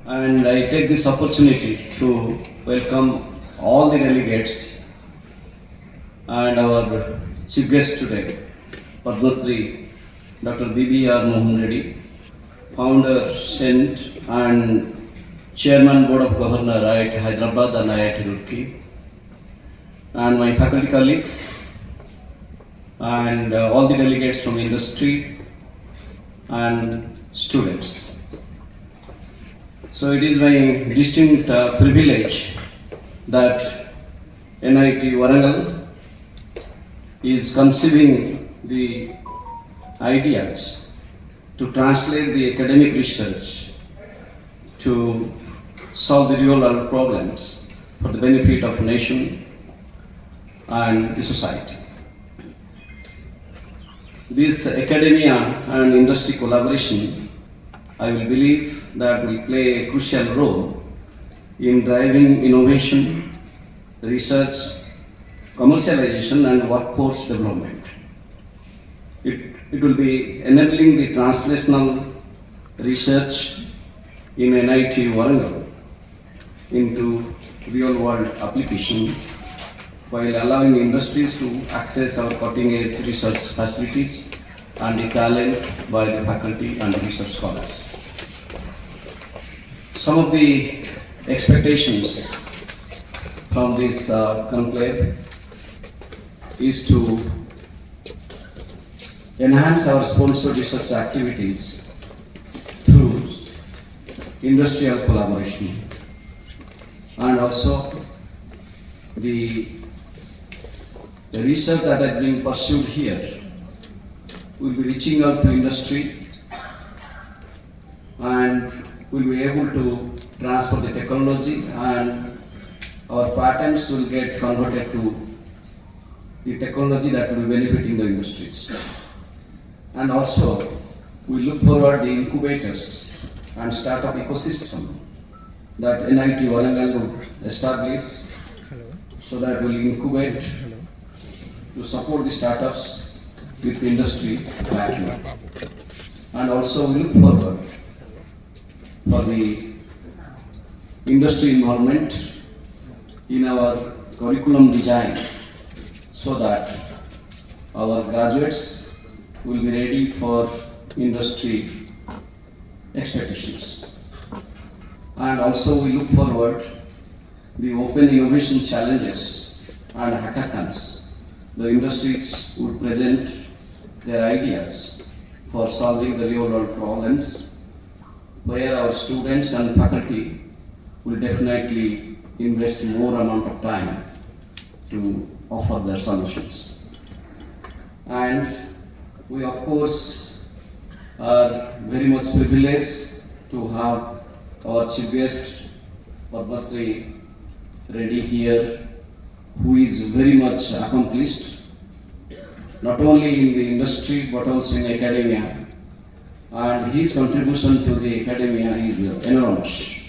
and I take this opportunity to welcome all the delegates and our chief guest today, Padma Shri Dr. B.B.R. Mohan Reddy, founder, Senate and Chairman Board of Governors IIT Hyderabad and IIT Roorkee, and my faculty colleagues and all the delegates from industry and students. So it is my distinct privilege that NIT Warangal is conceiving the ideas to translate the academic research to solve the real world problems for the benefit of nation and the society. This academia and industry collaboration, I will believe that will play a crucial role in driving innovation, research, commercialization and workforce development. It will be enabling the translational research in NIT Warangal into real world application while allowing industries to access our cutting edge research facilities and the talent by the faculty and research scholars. Some of the expectations from this conclave is to enhance our sponsored research activities through industrial collaboration, and also the research that has been pursued here will be reaching out to industry and will be able to transfer the technology, and our patents will get converted to the technology that will be benefiting the industries. And also we look forward the incubators and startup ecosystem that NIT Warangal will establish so that will incubate to support the startups with industry backing. And also we look forward for the industry involvement in our curriculum design so that our graduates will be ready for industry expectations. And also we look forward the open innovation challenges and hackathons. The industries would present their ideas for solving the real world problems, where our students and faculty will definitely invest more amount of time to offer their solutions. And we of course are very much privileged to have our chief guest Padma Shri Reddy here, who is very much accomplished, not only in the industry but also in academia. And his contribution to the academia is enormous,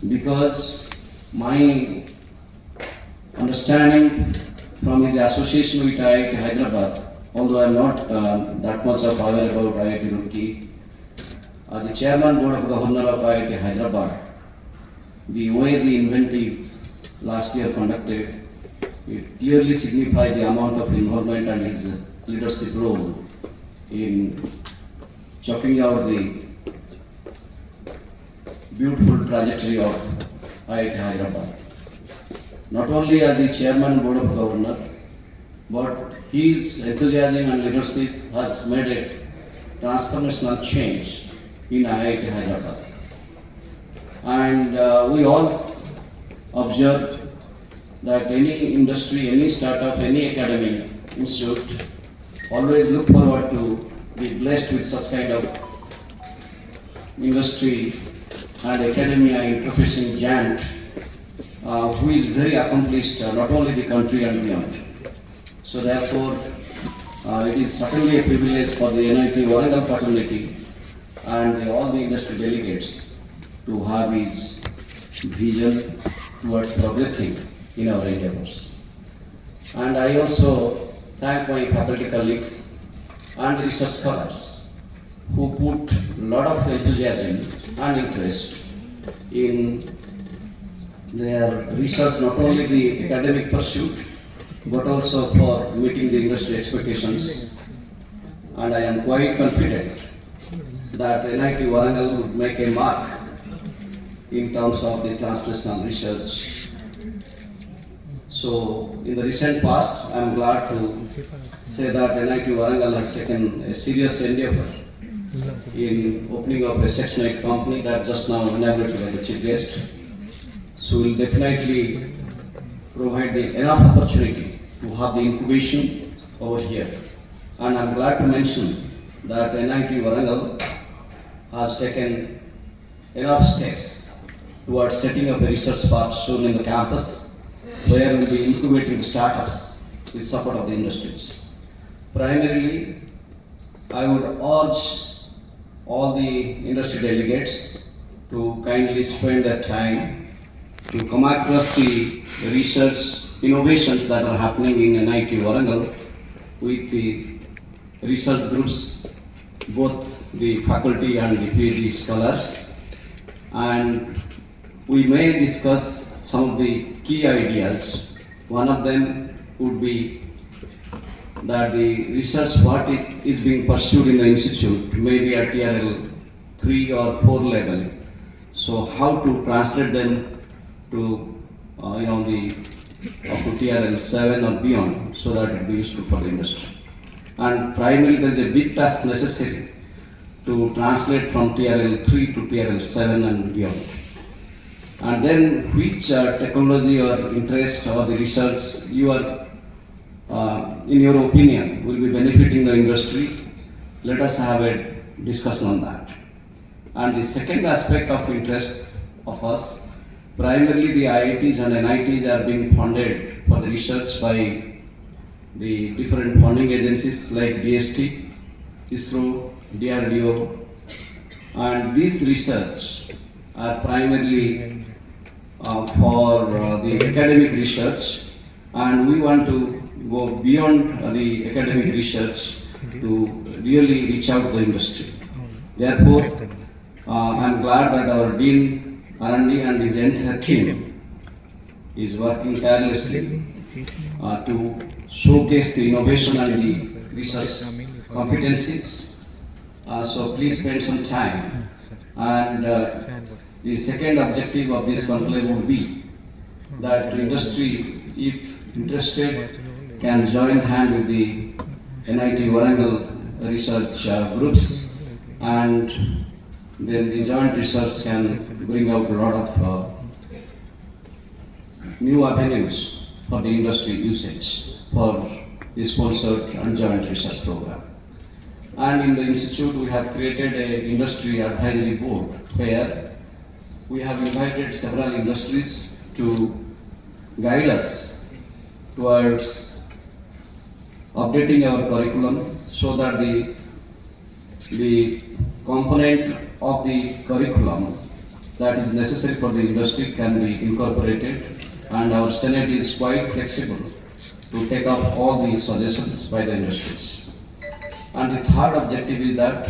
because my understanding from his association with IIT Hyderabad, although I am not that much of aware about IIT Roorkee, the chairman board of governors of IIT Hyderabad, the way the inventive last year conducted, it clearly signified the amount of involvement and his leadership role in chalking out the beautiful trajectory of IIT Hyderabad. Not only are the chairman board of governors, but his enthusiasm and leadership has made a transformational change in IIT Hyderabad. And we all observed that any industry, any startup, any academic institute always look forward to be blessed with such kind of industry and academia interfacing giant who is very accomplished, not only the country and beyond. So therefore, it is certainly a privilege for the NIT Warangal fraternity and all the industry delegates to have his vision towards progressing in our endeavors. And I also thank my faculty colleagues and research scholars who put a lot of enthusiasm and interest in their research, not only the academic pursuit, but also for meeting the industry expectations. And I am quite confident that NIT Warangal would make a mark in terms of the translational research. So, in the recent past, I am glad to say that NIT Warangal has taken a serious endeavor in opening up a Section 8 company that just now inaugurated by the chief guest. So, we will definitely provide enough opportunity to have the incubation over here. And I am glad to mention that NIT Warangal has taken enough steps towards setting up a research park soon in the campus, where we will be incubating startups with support of the industries. Primarily, I would urge all the industry delegates to kindly spend their time to come across the research innovations that are happening in NIT Warangal with the research groups, both the faculty and the PhD scholars, and we may discuss some of the key ideas. One of them would be that the research what is being pursued in the institute may be at TRL 3 or 4 level. So how to translate them to the up to TRL 7 or beyond, so that it will be useful for the industry. And primarily there is a big task necessary to translate from TRL 3 to TRL 7 and beyond. And then which technology or interest or the research you are, in your opinion, will be benefiting the industry, let us have a discussion on that. And the second aspect of interest of us, primarily the IITs and NITs are being funded for the research by the different funding agencies like DST, ISRO, DRDO, and these research are primarily for the academic research, and we want to go beyond the academic research to really reach out to the industry. Therefore, I am glad that our Dean R&D and his entire team is working tirelessly to showcase the innovation and the research competencies. So please spend some time. And the second objective of this conclave would be that the industry, if interested, can join hand with the NIT Warangal research groups, and then the joint research can bring out a lot of new avenues for the industry usage for the sponsored and joint research program. And in the institute, we have created an industry advisory board where we have invited several industries to guide us towards updating our curriculum so that the component of the curriculum that is necessary for the industry can be incorporated, and our Senate is quite flexible to take up all the suggestions by the industries. And the third objective is that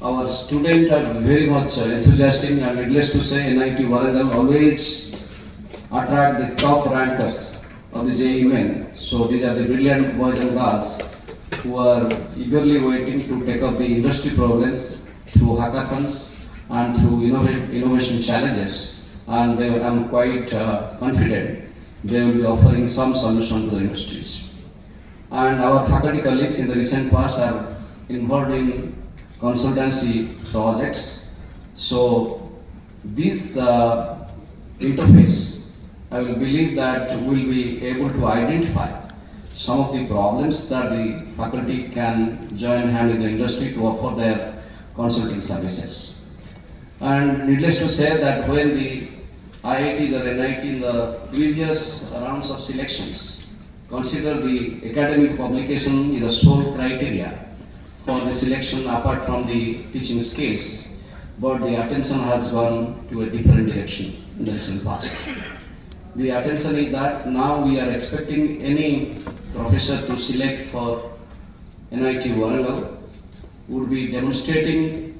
our students are very much enthusiastic, and needless to say, NIT Warangal always attract the top rankers of the JEE Main. So these are the brilliant boys and girls who are eagerly waiting to take up the industry problems through hackathons and through innovation challenges. And I am quite confident they will be offering some solution to the industries. And our faculty colleagues in the recent past are involved in consultancy projects. So this interface, I will believe that we will be able to identify some of the problems that the faculty can join hand with the industry to offer their consulting services. And needless to say that when the IITs or NIT in the previous rounds of selections consider the academic publication is the sole criteria for the selection apart from the teaching skills, but the attention has gone to a different direction in the recent past. The attention is that now we are expecting any professor to select for NIT Warangal would be demonstrating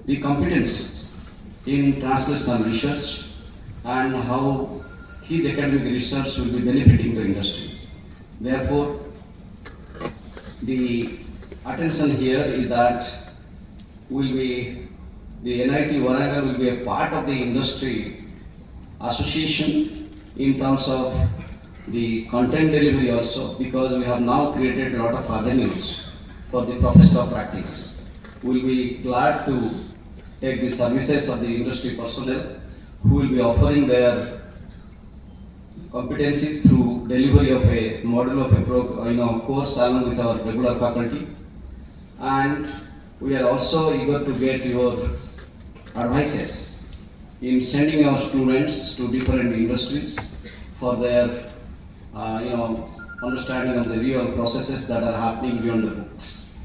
the competencies in translational research and how his academic research will be benefiting the industry. Therefore, the attention here is that the NIT Warangal will be a part of the industry association in terms of the content delivery also, because we have now created a lot of avenues for the professor of practice. We will be glad to take the services of the industry personnel who will be offering their competencies through delivery of a module of a course along with our regular faculty. And we are also eager to get your advices in sending our students to different industries for their understanding of the real processes that are happening beyond the books.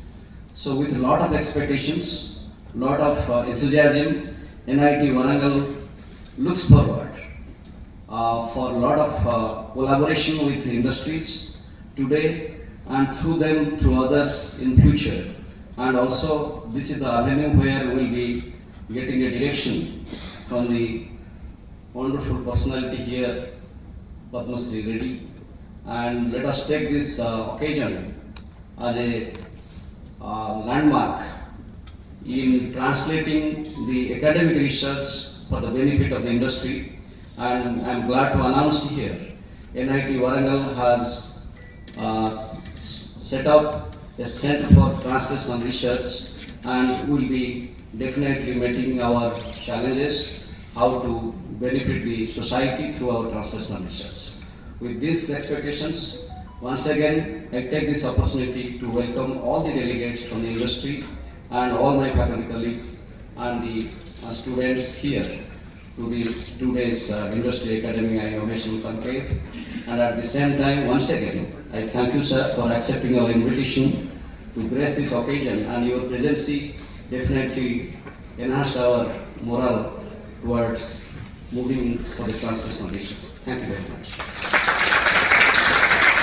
So with a lot of expectations, lot of enthusiasm, NIT Warangal looks forward for a lot of collaboration with industries today and through them through others in future. And also this is the avenue where we will be getting a direction from the wonderful personality here, Padma Sri Reddy. And let us take this occasion as a landmark in translating the academic research for the benefit of the industry. And I am glad to announce here, NIT Warangal has set up a Center for Translational Research, and will be definitely meeting our challenges how to benefit the society through our translational research. With these expectations, once again, I take this opportunity to welcome all the delegates from the industry and all my faculty colleagues and the students here to this 2 days Industry Academy and Innovation Conclave. And at the same time, once again, I thank you, sir, for accepting our invitation to grace this occasion, and your presence definitely enhanced our morale towards moving for the translational issues. Thank you very much.